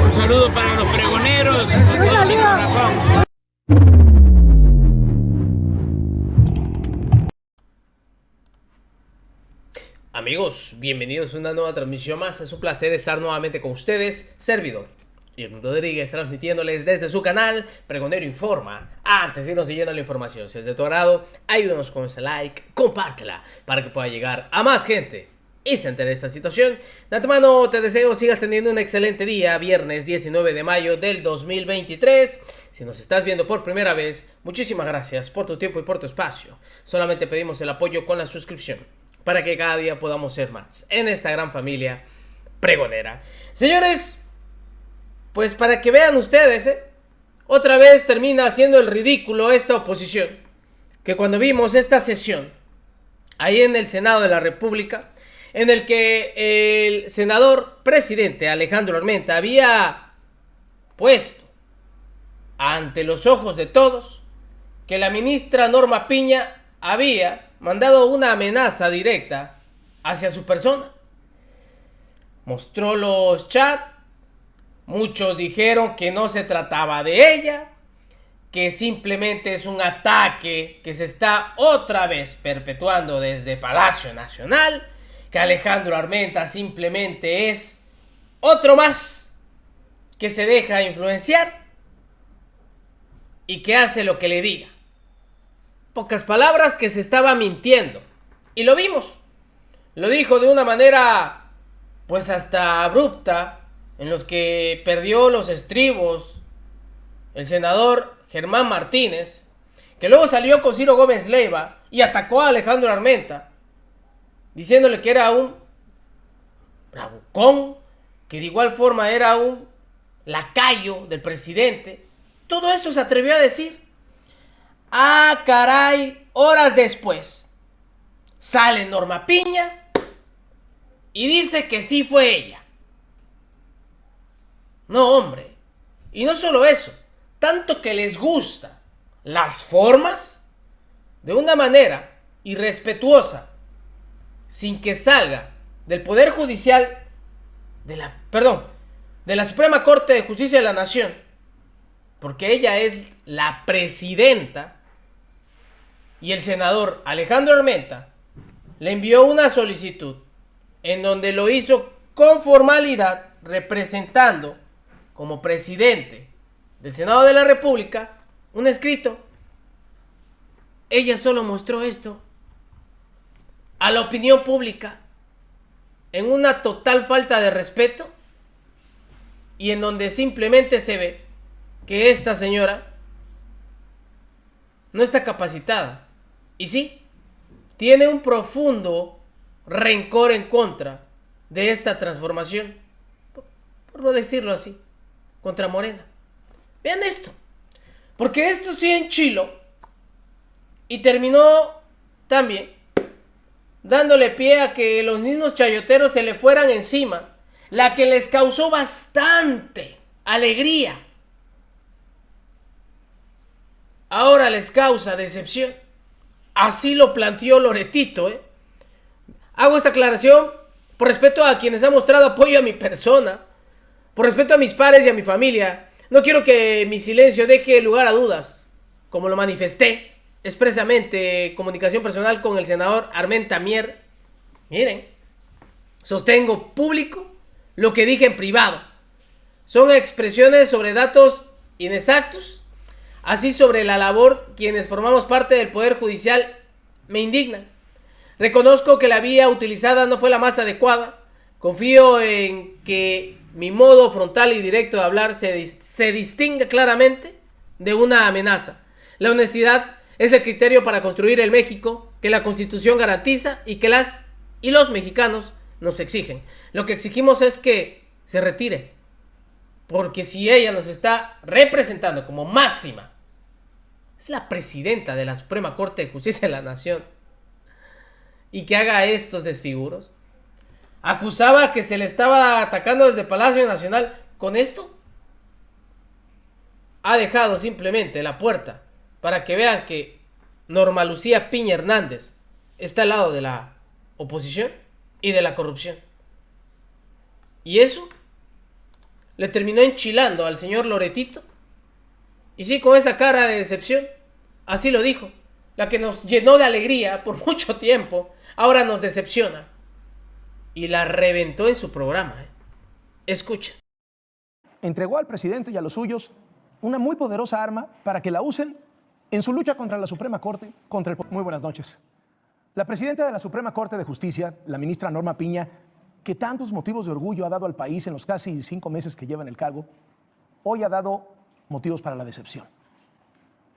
Un saludo para los pregoneros de todo mi corazón. Amigos, bienvenidos a una nueva transmisión más. Es un placer estar nuevamente con ustedes, servidor Irving Rodríguez, transmitiéndoles desde su canal Pregonero Informa. Antes de irnos leyendo la información, si es de tu agrado, ayúdanos con ese like, compártela para que pueda llegar a más gente y se entere de esta situación. De antemano te deseo sigas teniendo un excelente día, viernes 19 de mayo del 2023. Si nos estás viendo por primera vez, muchísimas gracias por tu tiempo y por tu espacio. Solamente pedimos el apoyo con la suscripción para que cada día podamos ser más en esta gran familia pregonera. Señores, pues para que vean ustedes, otra vez termina haciendo el ridículo esta oposición, que cuando vimos esta sesión ahí en el Senado de la República, en el que el senador presidente Alejandro Armenta había puesto ante los ojos de todos que la ministra Norma Piña había mandado una amenaza directa hacia su persona. Mostró los chats. Muchos dijeron que no se trataba de ella, que simplemente es un ataque que se está otra vez perpetuando desde Palacio Nacional, que Alejandro Armenta simplemente es otro más que se deja influenciar y que hace lo que le diga. Pocas palabras, que se estaba mintiendo. Y lo vimos. Lo dijo de una manera pues hasta abrupta, en los que perdió los estribos el senador Germán Martínez, que luego salió con Ciro Gómez Leiva y atacó a Alejandro Armenta, diciéndole que era un bravucón, que de igual forma era un lacayo del presidente. Todo eso se atrevió a decir. Ah, caray, horas después sale Norma Piña y dice que sí fue ella. No, hombre. Y no solo eso, tanto que les gusta las formas, de una manera irrespetuosa, sin que salga del Poder Judicial de la Suprema Corte de Justicia de la Nación, porque ella es la presidenta, y el senador Alejandro Armenta le envió una solicitud en donde lo hizo con formalidad, representando como presidente del Senado de la República un escrito. Ella solo mostró esto a la opinión pública en una total falta de respeto, y en donde simplemente se ve que esta señora no está capacitada. Y sí, tiene un profundo rencor en contra de esta transformación, por no decirlo así, contra Morena. Vean esto, porque esto sí enchiló y terminó también dándole pie a que los mismos chayoteros se le fueran encima, la que les causó bastante alegría, ahora les causa decepción. Así lo planteó Loretito, Hago esta aclaración por respeto a quienes han mostrado apoyo a mi persona, por respeto a mis pares y a mi familia. No quiero que mi silencio deje lugar a dudas, como lo manifesté expresamente en comunicación personal con el senador Armenta Mier. Miren, sostengo público lo que dije en privado. Son expresiones sobre datos inexactos. Así, sobre la labor quienes formamos parte del Poder Judicial me indignan. Reconozco que la vía utilizada no fue la más adecuada. Confío en que mi modo frontal y directo de hablar se distingue claramente de una amenaza. La honestidad es el criterio para construir el México que la Constitución garantiza y que las y los mexicanos nos exigen. Lo que exigimos es que se retire, porque si ella nos está representando como máxima, es la presidenta de la Suprema Corte de Justicia de la Nación, y que haga estos desfiguros. Acusaba que se le estaba atacando desde Palacio Nacional. Con esto ha dejado simplemente la puerta para que vean que Norma Lucía Piña Hernández está al lado de la oposición. y de la corrupción. Y eso le terminó enchilando al señor Loretito. Y sí, con esa cara de decepción, así lo dijo. La que nos llenó de alegría por mucho tiempo, ahora nos decepciona. Y la reventó en su programa. Escucha. Entregó al presidente y a los suyos una muy poderosa arma para que la usen en su lucha contra la Suprema Corte, contra el... Muy buenas noches. La presidenta de la Suprema Corte de Justicia, la ministra Norma Piña, que tantos motivos de orgullo ha dado al país en los casi 5 meses que lleva en el cargo, hoy ha dado motivos para la decepción.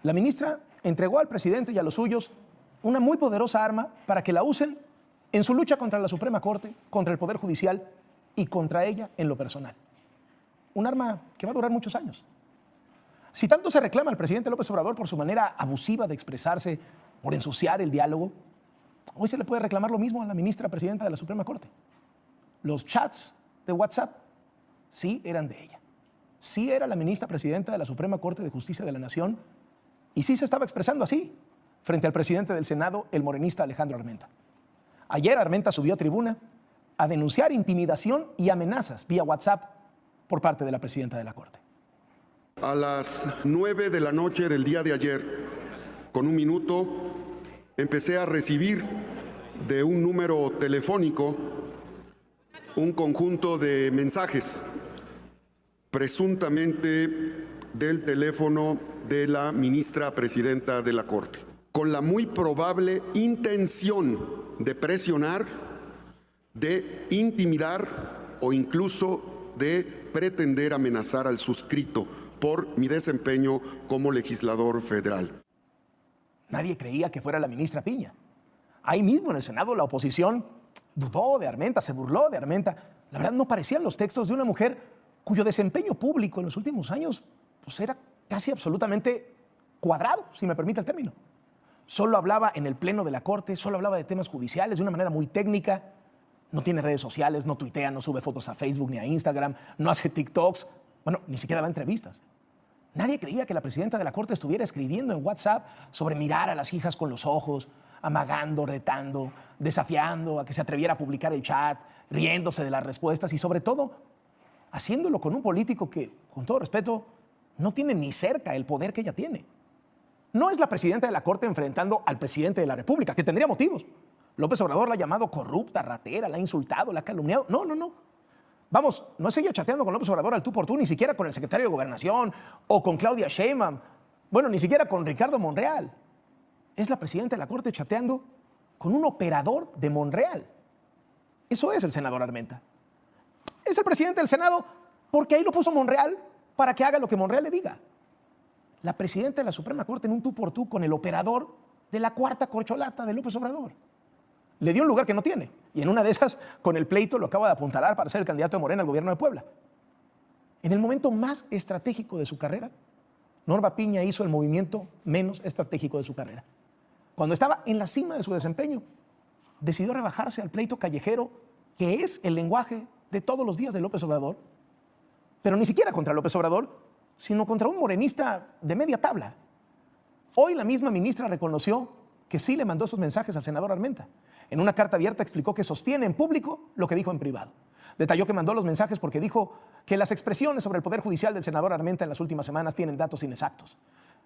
La ministra entregó al presidente y a los suyos una muy poderosa arma para que la usen en su lucha contra la Suprema Corte, contra el Poder Judicial y contra ella en lo personal. Un arma que va a durar muchos años. Si tanto se reclama al presidente López Obrador por su manera abusiva de expresarse, por ensuciar el diálogo, hoy se le puede reclamar lo mismo a la ministra presidenta de la Suprema Corte. Los chats de WhatsApp sí eran de ella. Sí era la ministra presidenta de la Suprema Corte de Justicia de la Nación y sí se estaba expresando así frente al presidente del Senado, el morenista Alejandro Armenta. Ayer Armenta subió a tribuna a denunciar intimidación y amenazas vía WhatsApp por parte de la presidenta de la Corte. A las 9 de la noche del día de ayer, con 1 minuto, empecé a recibir de un número telefónico un conjunto de mensajes, presuntamente del teléfono de la ministra presidenta de la Corte, con la muy probable intención de presionar, de intimidar o incluso de pretender amenazar al suscrito por mi desempeño como legislador federal. Nadie creía que fuera la ministra Piña. Ahí mismo en el Senado la oposición dudó de Armenta, se burló de Armenta. La verdad no parecían los textos de una mujer cuyo desempeño público en los últimos años pues era casi absolutamente cuadrado, si me permite el término. Solo hablaba en el pleno de la Corte, solo hablaba de temas judiciales de una manera muy técnica. No tiene redes sociales, no tuitea, no sube fotos a Facebook ni a Instagram, no hace TikToks, bueno, ni siquiera da entrevistas. Nadie creía que la presidenta de la Corte estuviera escribiendo en WhatsApp sobre mirar a las hijas con los ojos, amagando, retando, desafiando a que se atreviera a publicar el chat, riéndose de las respuestas y sobre todo haciéndolo con un político que, con todo respeto, no tiene ni cerca el poder que ella tiene. No es la presidenta de la Corte enfrentando al presidente de la República, que tendría motivos. López Obrador la ha llamado corrupta, ratera, la ha insultado, la ha calumniado. No. Vamos, no es ella chateando con López Obrador al tú por tú, ni siquiera con el secretario de Gobernación o con Claudia Sheinbaum. Bueno, ni siquiera con Ricardo Monreal. Es la presidenta de la Corte chateando con un operador de Monreal. Eso es el senador Armenta. Es el presidente del Senado porque ahí lo puso Monreal para que haga lo que Monreal le diga. La presidenta de la Suprema Corte en un tú por tú con el operador de la cuarta corcholata de López Obrador. Le dio un lugar que no tiene. Y en una de esas, con el pleito, lo acaba de apuntalar para ser el candidato de Morena al gobierno de Puebla. En el momento más estratégico de su carrera, Norma Piña hizo el movimiento menos estratégico de su carrera. Cuando estaba en la cima de su desempeño, decidió rebajarse al pleito callejero, que es el lenguaje de todos los días de López Obrador, pero ni siquiera contra López Obrador, sino contra un morenista de media tabla. Hoy la misma ministra reconoció que sí le mandó esos mensajes al senador Armenta. En una carta abierta explicó que sostiene en público lo que dijo en privado. Detalló que mandó los mensajes porque dijo que las expresiones sobre el Poder Judicial del senador Armenta en las últimas semanas tienen datos inexactos.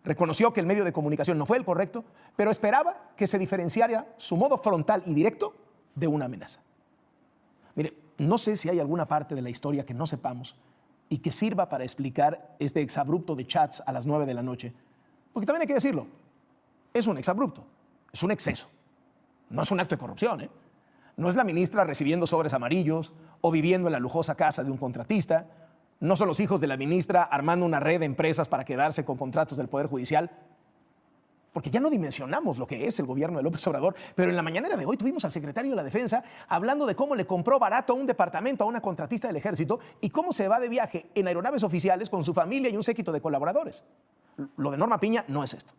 Reconoció que el medio de comunicación no fue el correcto, pero esperaba que se diferenciara su modo frontal y directo de una amenaza. Mire, no sé si hay alguna parte de la historia que no sepamos y que sirva para explicar este exabrupto de chats a las 9 de la noche. Porque también hay que decirlo, es un exabrupto, es un exceso. No es un acto de corrupción, ¿eh? No es la ministra recibiendo sobres amarillos o viviendo en la lujosa casa de un contratista. No son los hijos de la ministra armando una red de empresas para quedarse con contratos del Poder Judicial. Porque ya no dimensionamos lo que es el gobierno de López Obrador, pero en la mañanera de hoy tuvimos al secretario de la Defensa hablando de cómo le compró barato un departamento a una contratista del Ejército y cómo se va de viaje en aeronaves oficiales con su familia y un séquito de colaboradores. Lo de Norma Piña no es esto.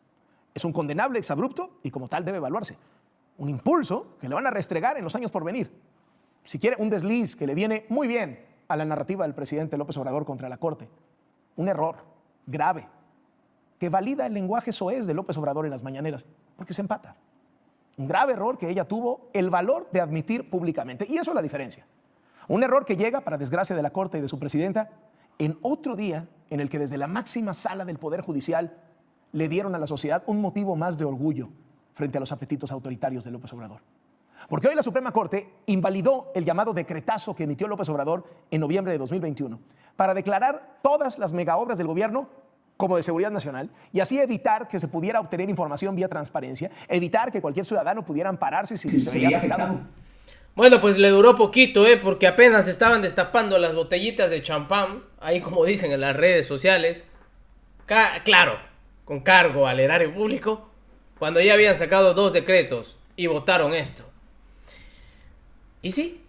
Es un condenable exabrupto y como tal debe evaluarse. Un impulso que le van a restregar en los años por venir. Si quiere, un desliz que le viene muy bien a la narrativa del presidente López Obrador contra la Corte. Un error grave que valida el lenguaje soez de López Obrador en las mañaneras, porque se empata. Un grave error que ella tuvo el valor de admitir públicamente. Y eso es la diferencia. Un error que llega, para desgracia de la Corte y de su presidenta, en otro día en el que desde la máxima sala del Poder Judicial le dieron a la sociedad un motivo más de orgullo frente a los apetitos autoritarios de López Obrador. Porque hoy la Suprema Corte invalidó el llamado decretazo que emitió López Obrador en noviembre de 2021 para declarar todas las megaobras del gobierno como de seguridad nacional y así evitar que se pudiera obtener información vía transparencia, evitar que cualquier ciudadano pudiera ampararse si se veía afectado. Bueno, pues le duró poquito, porque apenas estaban destapando las botellitas de champán, ahí como dicen en las redes sociales, claro, con cargo al erario público, cuando ya habían sacado 2 decretos y votaron esto. Y sí,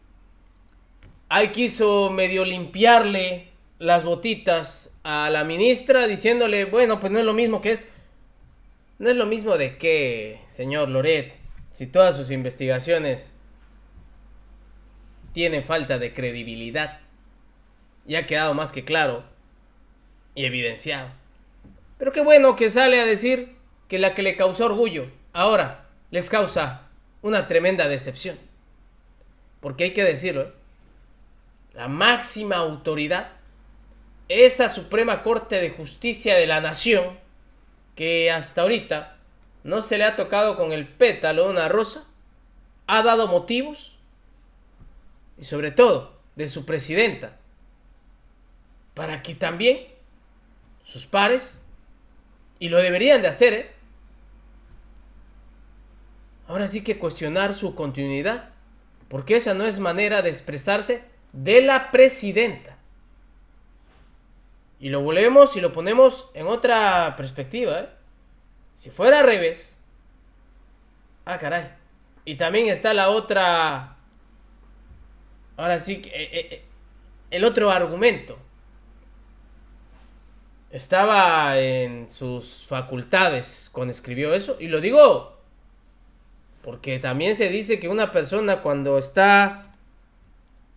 ahí quiso medio limpiarle las botitas a la ministra diciéndole, bueno, pues no es lo mismo que es. No es lo mismo de que, señor Loret, si todas sus investigaciones tienen falta de credibilidad, ya ha quedado más que claro y evidenciado. Pero qué bueno que sale a decir que la que le causó orgullo ahora les causa una tremenda decepción. Porque hay que decirlo, la máxima autoridad, esa Suprema Corte de Justicia de la Nación, que hasta ahorita no se le ha tocado con el pétalo de una rosa, ha dado motivos, y sobre todo de su presidenta, para que también sus pares, y lo deberían de hacer, ahora sí que cuestionar su continuidad, porque esa no es manera de expresarse de la presidenta. Y lo volvemos y lo ponemos en otra perspectiva, Si fuera al revés, caray. Y también está la otra, ahora sí que el otro argumento. Estaba en sus facultades cuando escribió eso, y lo digo porque también se dice que una persona cuando está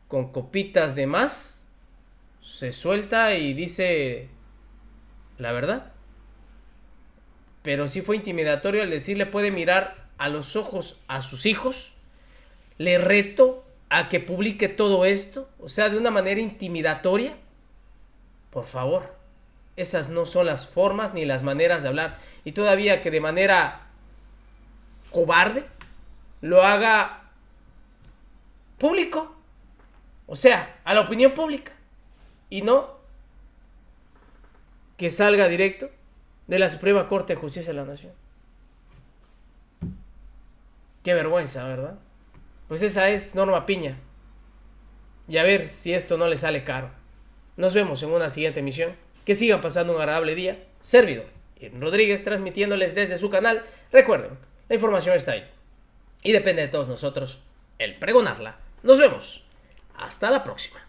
con copitas de más se suelta y dice la verdad. Pero sí fue intimidatorio al decirle puede mirar a los ojos a sus hijos. Le reto a que publique todo esto, o sea, de una manera intimidatoria. Por favor, esas no son las formas ni las maneras de hablar. Y todavía que de manera cobarde lo haga público, o sea, a la opinión pública, y no que salga directo de la Suprema Corte de Justicia de la Nación. Qué vergüenza, ¿verdad? Pues esa es Norma Piña, y a ver si esto no le sale caro. Nos vemos en una siguiente emisión. Que sigan pasando un agradable día. Servidor Irving Rodríguez, transmitiéndoles desde su canal. Recuerden, la información está ahí y depende de todos nosotros el pregonarla. Nos vemos. Hasta la próxima.